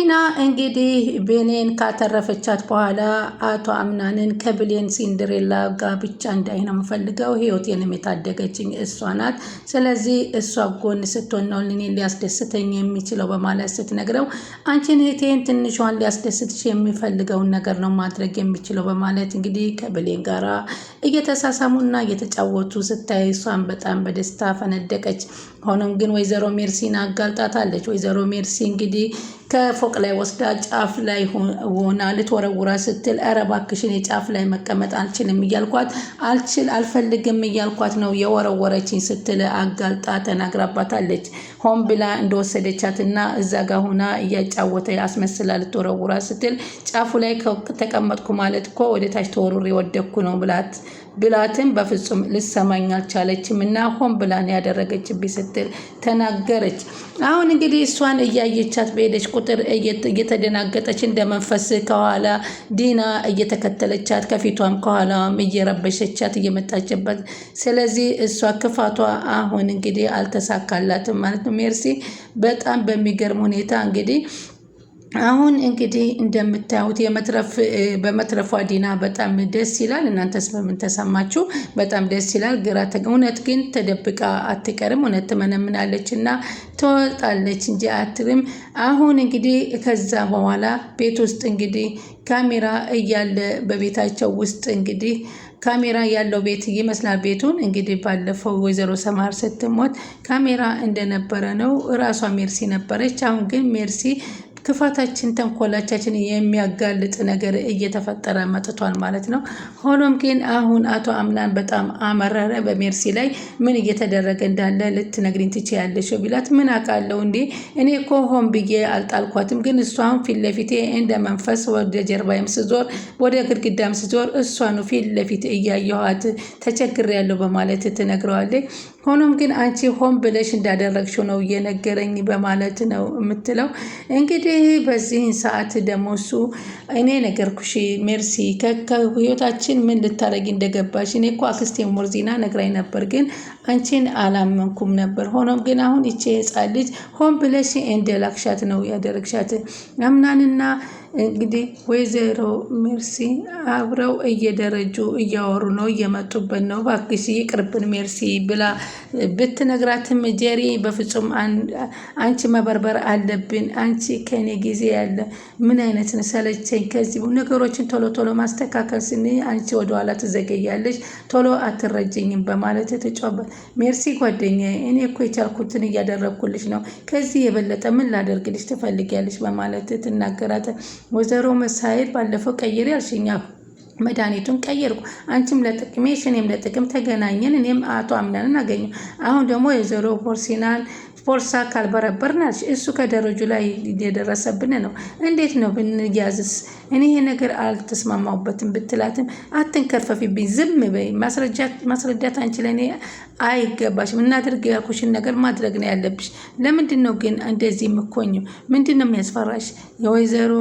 ዲና እንግዲህ ቤኔን ካተረፈቻት በኋላ አቶ አምናንን ከብሌን ሲንድሬላ ጋር ብቻ እንዳይ ነው የምፈልገው፣ ህይወቴንም የታደገችኝ እሷ ናት። ስለዚህ እሷ ጎን ስትሆን ነው እኔን ሊያስደስተኝ የሚችለው በማለት ስትነግረው አንቺን እህቴን ትንሿን ሊያስደስትሽ የሚፈልገውን ነገር ነው ማድረግ የሚችለው በማለት እንግዲህ ከብሌን ጋራ እየተሳሳሙና እየተጫወቱ ስታይ እሷን በጣም በደስታ ፈነደቀች። ሆኖም ግን ወይዘሮ ሜርሲን አጋልጣታለች። ወይዘሮ ሜርሲ እንግዲህ ከፎቅ ላይ ወስዳ ጫፍ ላይ ሆና ልትወረውራ ስትል ኧረ እባክሽን የጫፍ ላይ መቀመጥ አልችልም እያልኳት አልፈልግም እያልኳት ነው የወረወረችኝ ስትል አጋልጣ ተናግራባታለች። ሆን ብላ እንደወሰደቻትና እዛ ጋር ሆና እያጫወተ አስመስላ ልትወረውራ ስትል ጫፉ ላይ ተቀመጥኩ ማለት እኮ ወደታች ተወሩሬ ወደኩ ነው ብላትን በፍጹም ልሰማኝ አልቻለችም እና ሆን ብላን ያደረገችብኝ ስትል ተናገረች። አሁን እንግዲህ እሷን እያየቻት በሄደች ቁጥር እየተደናገጠች እንደመንፈስ ከኋላ ዲና እየተከተለቻት ከፊቷም ከኋላዋም እየረበሸቻት እየመጣችበት፣ ስለዚህ እሷ ክፋቷ አሁን እንግዲህ አልተሳካላትም ማለት ነው። ሜርሲ በጣም በሚገርም ሁኔታ እንግዲህ አሁን እንግዲህ እንደምታዩት በመትረፏ ዲና በጣም ደስ ይላል። እናንተስ በምን ተሰማችሁ? በጣም ደስ ይላል። እውነት ግን ተደብቃ አትቀርም። እውነት ትመነምናለች እና ትወጣለች እንጂ አትርም። አሁን እንግዲህ ከዛ በኋላ ቤት ውስጥ እንግዲህ ካሜራ እያለ በቤታቸው ውስጥ እንግዲህ ካሜራ ያለው ቤት ይመስላል። ቤቱን እንግዲህ ባለፈው ወይዘሮ ሰማር ስትሞት ካሜራ እንደነበረ ነው። እራሷ ሜርሲ ነበረች። አሁን ግን ሜርሲ ክፋታችን ተንኮላቻችን የሚያጋልጥ ነገር እየተፈጠረ መጥቷል ማለት ነው። ሆኖም ግን አሁን አቶ አምናን በጣም አመረረ በሜርሲ ላይ። ምን እየተደረገ እንዳለ ልትነግሪኝ ትችያለሽ ቢላት ምን አውቃለሁ እንዴ እኔ እኮ ሆን ብዬ አልጣልኳትም፣ ግን እሷን ፊት ለፊቴ እንደ መንፈስ ወደ ጀርባይም ስዞር ወደ ግድግዳም ስዞር እሷኑ ፊት ለፊት እያየኋት ተቸግሬያለሁ በማለት ትነግረዋለች። ሆኖም ግን አንቺ ሆን ብለሽ እንዳደረግሽው ነው እየነገረኝ በማለት ነው የምትለው። እንግዲህ በዚህን ሰዓት ደግሞ እሱ እኔ ነገርኩሽ ሜርሲ ከህይወታችን ምን ልታረጊ እንደገባሽ እኔ እኮ አክስቴ ሞርዚና ነግራኝ ነበር፣ ግን አንቺን አላመንኩም ነበር። ሆኖም ግን አሁን ይቼ ህፃን ልጅ ሆን ብለሽ እንደላክሻት ነው ያደረግሻት። አምናንና እንግዲህ ወይዘሮ ሜርሲ አብረው እየደረጁ እያወሩ ነው፣ እየመጡበት ነው። እባክሽ ይቅርብን ሜርሲ ብላ ብትነግራትም ጄሪ በፍጹም አንቺ መበርበር አለብን፣ አንቺ ከኔ ጊዜ ያለ ምን አይነት ሰለቸኝ፣ ከዚህ ነገሮችን ቶሎ ቶሎ ማስተካከል ስን አንቺ ወደኋላ ትዘገያለሽ፣ ቶሎ አትረጀኝም በማለት ተጫወበት። ሜርሲ ጓደኛዬ እኔ እኮ የቻልኩትን እያደረግኩልሽ ነው፣ ከዚህ የበለጠ ምን ላደርግልሽ ትፈልጊያለሽ በማለት ትናገራት። ወይዘሮ መሳይል ባለፈው ቀይሬ አልሽኛ መድኃኒቱን ቀየርኩ፣ አንቺም ለጥቅሜሽ እኔም ለጥቅም ተገናኘን፣ እኔም አቶ አምናንን አገኘሁ። አሁን ደግሞ የዘሮ ፖርሲናን ፖርሳ ካልበረበርናል እሱ ከደረጁ ላይ የደረሰብን ነው። እንዴት ነው ብንያዝስ? እኔ ይሄ ነገር አልተስማማሁበትም ብትላትም አትንከርፈፊብኝ፣ ዝም በይ፣ ማስረዳት አንቺ ለእኔ አይገባሽም። እናድርግ ያልኩሽን ነገር ማድረግ ነው ያለብሽ። ለምንድን ነው ግን እንደዚህ የምኮኘው? ምንድን ነው የሚያስፈራሽ? የወይዘሮ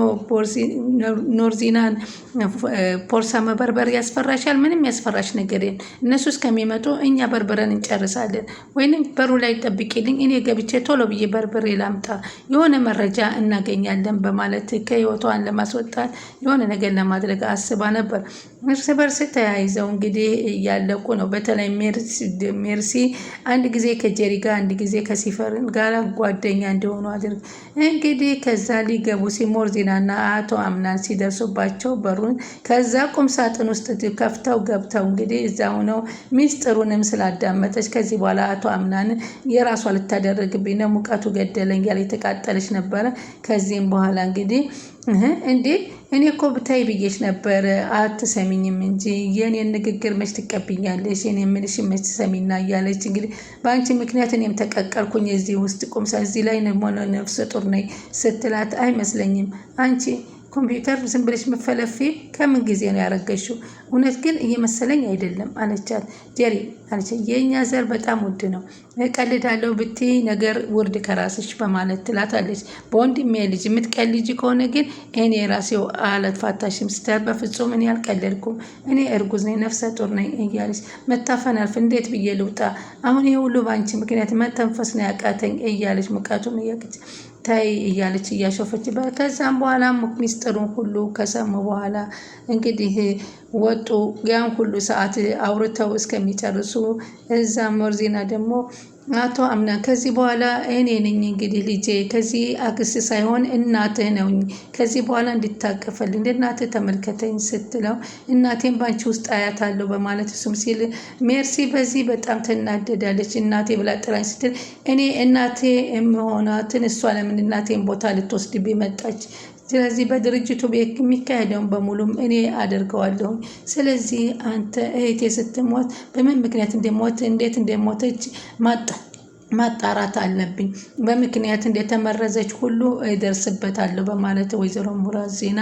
ኖርዚናን ፖርሳ መበርበር ያስፈራሻል? ምንም ያስፈራሽ ነገር የለም። እነሱ እስከሚመጡ እኛ በርበረን እንጨርሳለን። ወይንም በሩ ላይ ጠብቂልኝ፣ እኔ ገብቼ ቶሎ ብዬ በርበሬ ላምጣ፣ የሆነ መረጃ እናገኛለን በማለት ከህይወቷን ለማስወጣት የሆነ ነገር ለማድረግ አስባ ነበር። እርስ በርስ ተያይዘው እንግዲህ እያለቁ ነው። በተለይ ሜርሲ አንድ ጊዜ ከጄሪ ጋር አንድ ጊዜ ከሲፈርን ጋር ጓደኛ እንደሆኑ አድርግ እንግዲህ ከዛ ሊገቡ ሞርዚናና አቶ አምናን ሲደርሱባቸው በሩን ከዛ ቁም ሳጥን ውስጥ ከፍተው ገብተው እንግዲህ እዛ ሆነው ሚስጥሩንም ስላዳመጠች ከዚህ በኋላ አቶ አምናን የራሷ ልታደርግብኝ ነው፣ ሙቀቱ ገደለኝ ያለ የተቃጠለች ነበረ። ከዚህም በኋላ እንግዲህ እንዴ እኔ እኮ ብታይ ብዬሽ ነበር አትሰሚኝም እንጂ የኔን ንግግር መች ትቀብኛለሽ? የኔ የምልሽ መች ትሰሚና እያለች እንግዲህ በአንቺ ምክንያት እኔም ተቀቀልኩኝ እዚህ ውስጥ ቁምሳ እዚህ ላይ ሆነ ነፍሰ ጡር ነኝ ስትላት አይመስለኝም አንቺ ኮምፒውተር ዝም ብለሽ መፈለፊ ከምን ጊዜ ነው ያረገሽው? እውነት ግን እየመሰለኝ አይደለም አለቻት። ጄሪ አለቻት የእኛ ዘር በጣም ውድ ነው፣ እቀልዳለሁ ብትይ ነገር ውርድ ከራስሽ በማለት ትላታለች። በወንድሜ ልጅ የምትቀልጂ ከሆነ ግን እኔ ራሴው አልፋታሽም ስትል በፍጹም እኔ አልቀለድኩም፣ እኔ እርጉዝ ነኝ፣ ነፍሰ ጡር ነኝ እያለች መታፈን አልፍ እንዴት ብዬ ልውጣ? አሁን ይሄ ሁሉ ባንቺ ምክንያት መተንፈስ ነው ያቃተኝ እያለች ሙቀቱን እያለች ታይ እያለች እያሾፈችበት ከዛም በኋላ ሚስጥሩን ሁሉ ከሰሙ በኋላ እንግዲህ ወጡ። ያን ሁሉ ሰዓት አውርተው እስከሚጨርሱ እዛ ሞርዚና ደግሞ አቶ አምናን ከዚህ በኋላ እኔ ነኝ እንግዲህ ልጄ ከዚህ አክስት ሳይሆን እናትህ ነው፣ ከዚህ በኋላ እንድታቀፈልኝ እንደ እናትህ ተመልከተኝ ስትለው እናቴን ባንቺ ውስጥ አያታለሁ በማለት እሱም ሲል ሜርሲ በዚህ በጣም ትናደዳለች። እናቴ ብላ ጥላኝ ስትል እኔ እናቴ የምሆናትን እሷ ለምን እናቴን ቦታ ልትወስድብኝ መጣች? ስለዚህ በድርጅቱ የሚካሄደውን በሙሉም እኔ አደርገዋለሁ። ስለዚህ አንተ እህቴ ስትሞት በምን ምክንያት እንደሞት እንዴት እንደሞተች ማጣራት አለብኝ፣ በምክንያት እንደተመረዘች ሁሉ እደርስበታለሁ በማለት ወይዘሮ ሙራዚና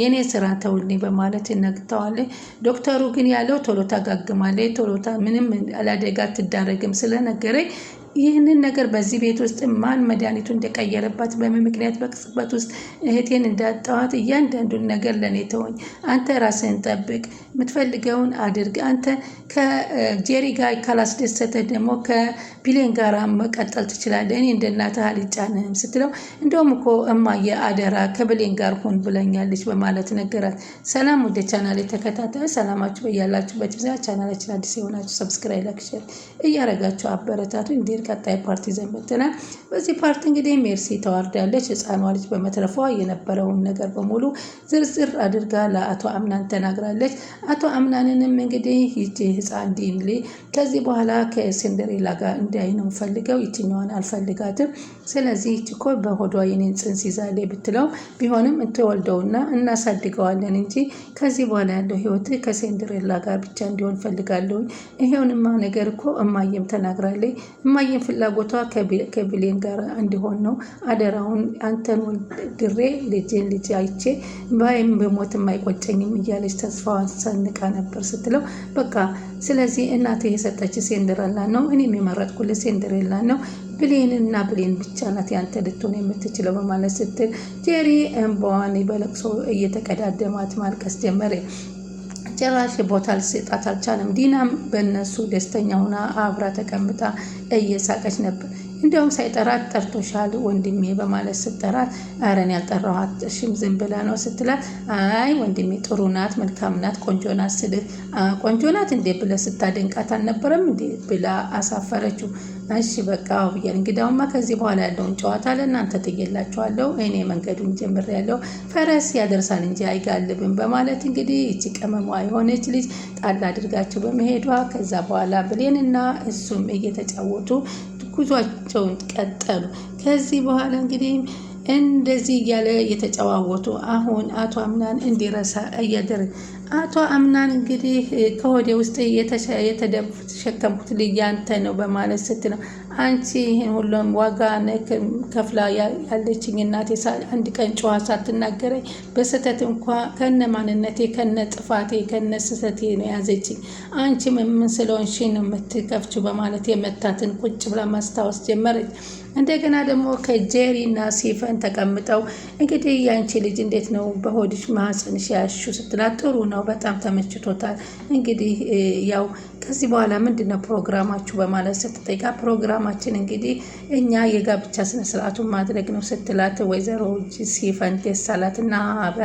የኔ ስራ ተውልኝ በማለት ነግተዋለች። ዶክተሩ ግን ያለው ቶሎ ታጋግማለች፣ ቶሎ ምንም አላደጋ ትዳረግም ስለነገረኝ ይህንን ነገር በዚህ ቤት ውስጥ ማን መድኃኒቱ እንደቀየረባት በምን ምክንያት በቅጽበት ውስጥ እህቴን እንዳጣዋት እያንዳንዱን ነገር ለእኔ ተወኝ። አንተ ራስህን ጠብቅ፣ የምትፈልገውን አድርግ። አንተ ከጄሪ ጋር ካላስደሰተ ደግሞ ከቢሌን ጋር መቀጠል ትችላለህ። እኔ እንደ እናትህ አልጫንህም ስትለው እንደውም እኮ እማዬ አደራ ከቢሌን ጋር ሁን ብለኛለች በማለት ነገራት። ሰላም ወደ ቻናል ተከታታይ ሰላማችሁ በያላችሁበት ብዛ። ቻናላችን አዲስ የሆናችሁ ሰብስክራይብ፣ ላይክ፣ ሼር እያረጋችሁ አበረታቱ። እንዲህ ቀጣይ ፓርቲ ዘመተናል። በዚህ ፓርቲ እንግዲህ ሜርሲ ተዋርዳለች። ህፃኗ ልጅ በመትረፏ የነበረውን ነገር በሙሉ ዝርዝር አድርጋ ለአቶ አምናን ተናግራለች። አቶ አምናንንም እንግዲህ ይቺ ህፃን ዲምሌ ከዚህ በኋላ ከሲንደሬላ ጋር እንዳይ ነው ፈልገው ይችኛዋን አልፈልጋትም። ስለዚህ እኮ በሆዷ የኔን ጽንስ ይዛሌ ብትለው ቢሆንም እንትወልደውና እናሳድገዋለን እንጂ ከዚህ በኋላ ያለው ህይወት ከሲንደሬላ ጋር ብቻ እንዲሆን ፈልጋለሁ። ይሄውንማ ነገር እኮ እማየም ተናግራለች። እማየም ፍላጎቷ ከቢሌን ጋር እንዲሆን ነው። አደራውን አንተን ወልድሬ ልጄን ልጅ አይቼ ባይም በሞትም አይቆጨኝም እያለች ተስፋዋን ሰንቃ ነበር ስትለው በቃ ስለዚህ እናቴ የሰጠች ሲንደሬላ ነው፣ እኔም የመረጥኩልህ ሲንደሬላ ነው። ብሌንና ብሌን ብቻ ናት ያንተ ልትሆን የምትችለው በማለት ስትል ጄሪ እንባዋን በለቅሶ እየተቀዳደማት ማልቀስ ጀመረ። ጭራሽ ቦታ ልሰጣት አልቻለም። ዲናም በእነሱ ደስተኛ ሆና አብራ ተቀምጣ እየሳቀች ነበር። እንዲያውም ሳይጠራት ጠርቶሻል ወንድሜ በማለት ስትጠራት ኧረ እኔ ያልጠራኋት እሺም ዝም ብላ ነው ስትላት አይ ወንድሜ ጥሩ ናት፣ መልካም ናት፣ ቆንጆ ናት ስልህ ቆንጆ ናት እንዴ ብለህ ስታደንቃት አልነበረም እንዴ ብላ አሳፈረችው። እሺ በቃ ብያለሁ። እንግዲያውማ ከዚህ በኋላ ያለውን ጨዋታ ለእናንተ ጥዬላችኋለሁ። እኔ መንገዱን ጀምሬያለሁ። ፈረስ ያደርሳል እንጂ አይጋልብም በማለት እንግዲህ ይቺ ቀመሟ የሆነች ልጅ ጣል አድርጋቸው በመሄዷ ከዛ በኋላ ብሌንና እሱም እየተጫወቱ ጉዟቸውን ቀጠሉ። ከዚህ በኋላ እንግዲህ እንደዚህ እያለ የተጨዋወቱ አሁን አቶ አምናን እንዲረሳ እያደረገ አቶ አምናን እንግዲህ ከወደ ውስጥ የተሸከምኩት ልጅ ያንተ ነው በማለት ስትለው አንቺ ይህን ሁሉም ዋጋ ከፍላ ያለችኝ እናቴ አንድ ቀን ጨዋ ሳትናገረኝ በስህተት እንኳ ከነ ማንነቴ ከነ ጥፋቴ ከነ ስህተቴ ነው ያዘችኝ። አንቺ ምን ስለሆንሽ ነው የምትከፍችው በማለት የመታትን ቁጭ ብላ ማስታወስ ጀመረች። እንደገና ደግሞ ከጄሪ እና ሲፈን ተቀምጠው እንግዲህ ያንቺ ልጅ እንዴት ነው በሆድሽ ማህፀንሽ ያሹ ስትላት ጥሩ ነው በጣም ተመችቶታል። እንግዲህ ያው ከዚህ በኋላ ምንድነው ፕሮግራማችሁ በማለት ስትጠይቃ ፕሮግራማችን እንግዲህ እኛ የጋብቻ ስነ ስርዓቱን ማድረግ ነው ስትላት ወይዘሮ ሲፈን ደስ አላትና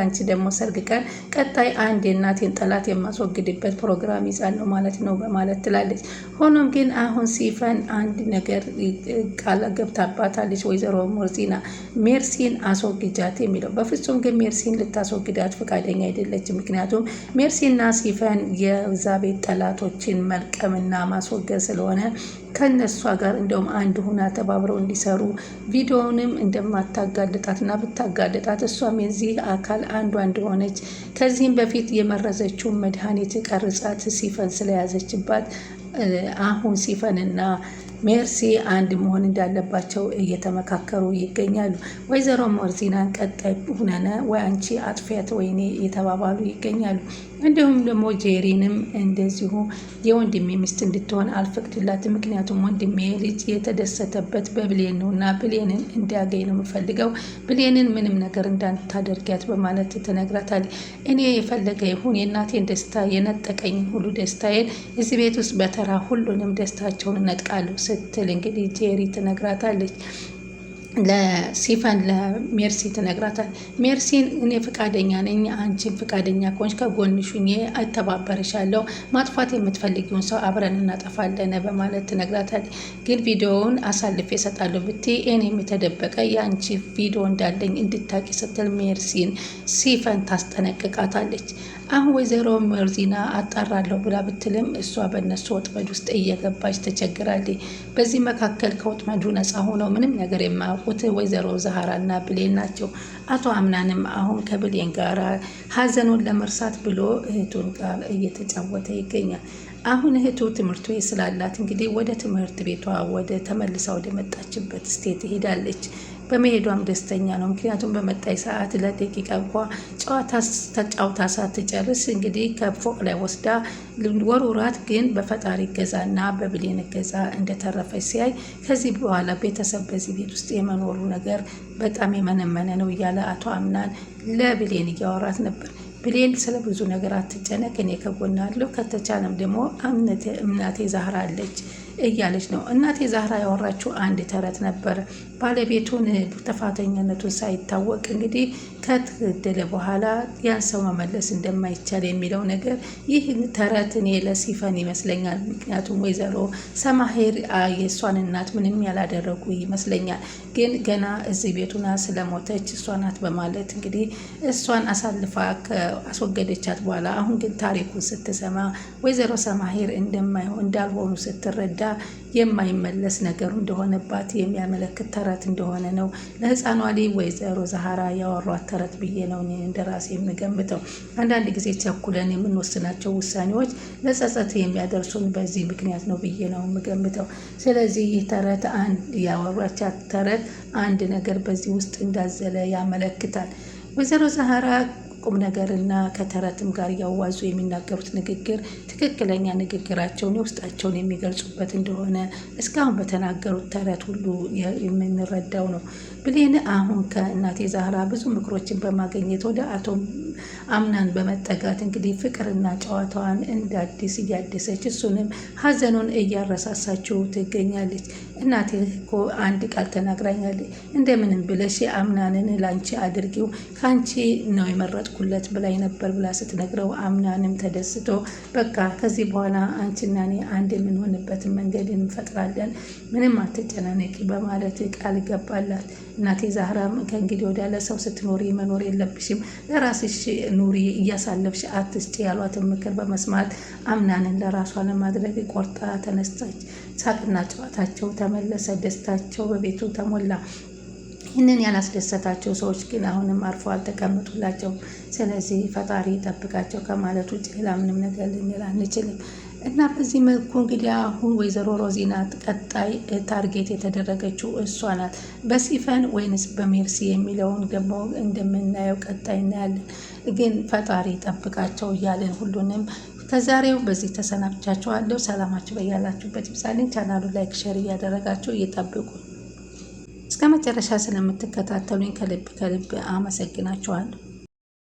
አንቺ ደግሞ ሰርግ ቀን ቀጣይ አንድ የእናቴን ጠላት የማስወግድበት ፕሮግራም ይዛለሁ ማለት ነው በማለት ትላለች። ሆኖም ግን አሁን ሲፈን አንድ ነገር ቃል ገብታባታለች ወይዘሮ ሞርዚና ሜርሲን አስወግጃት የሚለው በፍጹም ግን ሜርሲን ልታስወግዳት ፈቃደኛ አይደለችም። ምክንያቱም ሜርሲና ሲፈን የዛ ቤት ጠላቶችን መልቀምና ማስወገድ ስለሆነ ከነሷ ጋር እንደውም አንድ ሁና ተባብረው እንዲሰሩ ቪዲዮውንም እንደማታጋልጣትና ብታጋልጣት እሷም የዚህ አካል አንዷ እንደሆነች ከዚህም በፊት የመረዘችውን መድኃኒት ቀርጻት ሲፈን ስለያዘችባት አሁን ሲፈንና ሜርሲ አንድ መሆን እንዳለባቸው እየተመካከሩ ይገኛሉ። ወይዘሮ ሞርዚናን ቀጣይ ሁነነ ወይ አንቺ አጥፊያት ወይኔ እየተባባሉ ይገኛሉ። እንዲሁም ደግሞ ጄሪንም እንደዚሁ የወንድሜ ሚስት እንድትሆን አልፈቅድላትም። ምክንያቱም ወንድሜ ልጅ የተደሰተበት በብሌን ነው እና ብሌንን እንዲያገኝ ነው የምፈልገው፣ ብሌንን ምንም ነገር እንዳታደርጊያት በማለት ትነግራታለች። እኔ የፈለገ ይሁን የእናቴን ደስታ የነጠቀኝ ሁሉ ደስታዬን እዚህ ቤት ውስጥ በተራ ሁሉንም ደስታቸውን እነጥቃለሁ ስትል እንግዲህ ጄሪ ትነግራታለች። ለሲፈን ለሜርሲ ትነግራታል። ሜርሲን እኔ ፍቃደኛ ነኝ፣ አንቺን ፍቃደኛ ከሆንሽ ከጎንሽ ሆኜ እተባበርሻለሁ፣ ማጥፋት የምትፈልጊውን ሰው አብረን እናጠፋለን በማለት ትነግራታል። ግን ቪዲዮውን አሳልፌ እሰጣለሁ ብትይ እኔም የተደበቀ የአንቺ ቪዲዮ እንዳለኝ እንድታቂ ስትል ሜርሲን ሲፈን ታስጠነቅቃታለች። አሁን ወይዘሮ መርዚና አጣራለሁ ብላ ብትልም እሷ በእነሱ ወጥመድ ውስጥ እየገባች ተቸግራለች። በዚህ መካከል ከወጥመዱ ነፃ ሆነው ምንም ነገር የማያውቁት ወይዘሮ ዛሃራና ብሌን ናቸው። አቶ አምናንም አሁን ከብሌን ጋር ሀዘኑን ለመርሳት ብሎ እህቱን ጋር እየተጫወተ ይገኛል። አሁን እህቱ ትምህርት ቤት ስላላት እንግዲህ ወደ ትምህርት ቤቷ ወደ ተመልሳ ወደ መጣችበት ስቴት ሄዳለች። በመሄዷም ደስተኛ ነው። ምክንያቱም በመጣይ ሰዓት ለደቂቃ እንኳ ጨዋታ ተጫውታ ሳትጨርስ እንግዲህ ከፎቅ ላይ ወስዳ ወሩራት፣ ግን በፈጣሪ እገዛና በብሌን እገዛ እንደተረፈች ሲያይ ከዚህ በኋላ ቤተሰብ በዚህ ቤት ውስጥ የመኖሩ ነገር በጣም የመነመነ ነው እያለ አቶ አምናን ለብሌን እያወራት ነበር። ብሌን ስለ ብዙ ነገር አትጨነቅ፣ እኔ ከጎና አለሁ፣ ከተቻለም ደግሞ እናቴ ዛህራ አለች እያለች ነው። እናቴ ዛህራ ያወራችው አንድ ተረት ነበረ። ባለቤቱን ጥፋተኝነቱን ሳይታወቅ እንግዲህ ከተገደለ በኋላ ያን ሰው መመለስ እንደማይቻል የሚለው ነገር፣ ይህ ተረት እኔ ለሲፈን ይመስለኛል። ምክንያቱም ወይዘሮ ሰማሄር የእሷን እናት ምንም ያላደረጉ ይመስለኛል። ግን ገና እዚህ ቤቱና ስለሞተች እሷ ናት በማለት እንግዲህ እሷን አሳልፋ አስወገደቻት በኋላ አሁን ግን ታሪኩን ስትሰማ ወይዘሮ ሰማሄር እንዳልሆኑ ስትረዳ የማይመለስ ነገሩ እንደሆነባት የሚያመለክት ተረት እንደሆነ ነው ለሕፃኗ ልጅ ወይዘሮ ዛሃራ ያወሯት ተረት ብዬ ነው እንደራሴ የምገምተው። አንዳንድ ጊዜ ቸኩለን የምንወስናቸው ውሳኔዎች ለጸጸት የሚያደርሱን በዚህ ምክንያት ነው ብዬ ነው የምገምተው። ስለዚህ ይህ ተረት ያወራቻት ተረት አንድ ነገር በዚህ ውስጥ እንዳዘለ ያመለክታል። ወይዘሮ ዛሃራ ቁም ነገርና ከተረትም ጋር እያዋዙ የሚናገሩት ንግግር ትክክለኛ ንግግራቸውን የውስጣቸውን የሚገልጹበት እንደሆነ እስካሁን በተናገሩት ተረት ሁሉ የምንረዳው ነው። ብሌን አሁን ከእናቴ ዛህራ ብዙ ምክሮችን በማግኘት ወደ አቶ አምናን በመጠጋት እንግዲህ ፍቅርና ጨዋታዋን እንደ አዲስ እያደሰች እሱንም ሀዘኑን እያረሳሳችው ትገኛለች። እናቴ እኮ አንድ ቃል ተናግራኛለች፣ እንደምንም ብለሽ አምናንን ላንቺ አድርጊው ከአንቺ ነው የመረጥኩለት ብላይ ነበር ብላ ስትነግረው አምናንም ተደስቶ በቃ ከዚህ በኋላ አንቺና እኔ አንድ የምንሆንበትን መንገድ እንፈጥራለን፣ ምንም አትጨናነቂ በማለት ቃል ገባላት። እናቴ ዛህራም ከእንግዲህ ወዲያ ለሰው ስትኖሪ መኖር የለብሽም፣ ለራስሽ ኑሪ፣ እያሳለፍሽ አትስጪ ያሏትን ምክር በመስማት አምናንን ለራሷ ለማድረግ ቆርጣ ተነሳች። ሳቅና ጨዋታቸው ተመለሰ፣ ደስታቸው በቤቱ ተሞላ። ይህንን ያላስደሰታቸው ሰዎች ግን አሁንም አርፈው አልተቀምጡላቸው። ስለዚህ ፈጣሪ ይጠብቃቸው ከማለት ውጭ ሌላ ምንም ነገር ልንል አንችልም። እና በዚህ መልኩ እንግዲህ አሁን ወይዘሮ ሮዚና ቀጣይ ታርጌት የተደረገችው እሷ ናት። በሲፈን ወይንስ በሜርሲ የሚለውን ደግሞ እንደምናየው ቀጣይ እናያለን። ግን ፈጣሪ ጠብቃቸው እያለን ሁሉንም ከዛሬው በዚህ ተሰናብቻችኋለሁ። ሰላማችሁ በያላችሁበት ይብዛልኝ። ቻናሉ ላይክ፣ ሼር እያደረጋችሁ እየጠብቁ እስከ መጨረሻ ስለምትከታተሉኝ ከልብ አመሰግናችኋለሁ።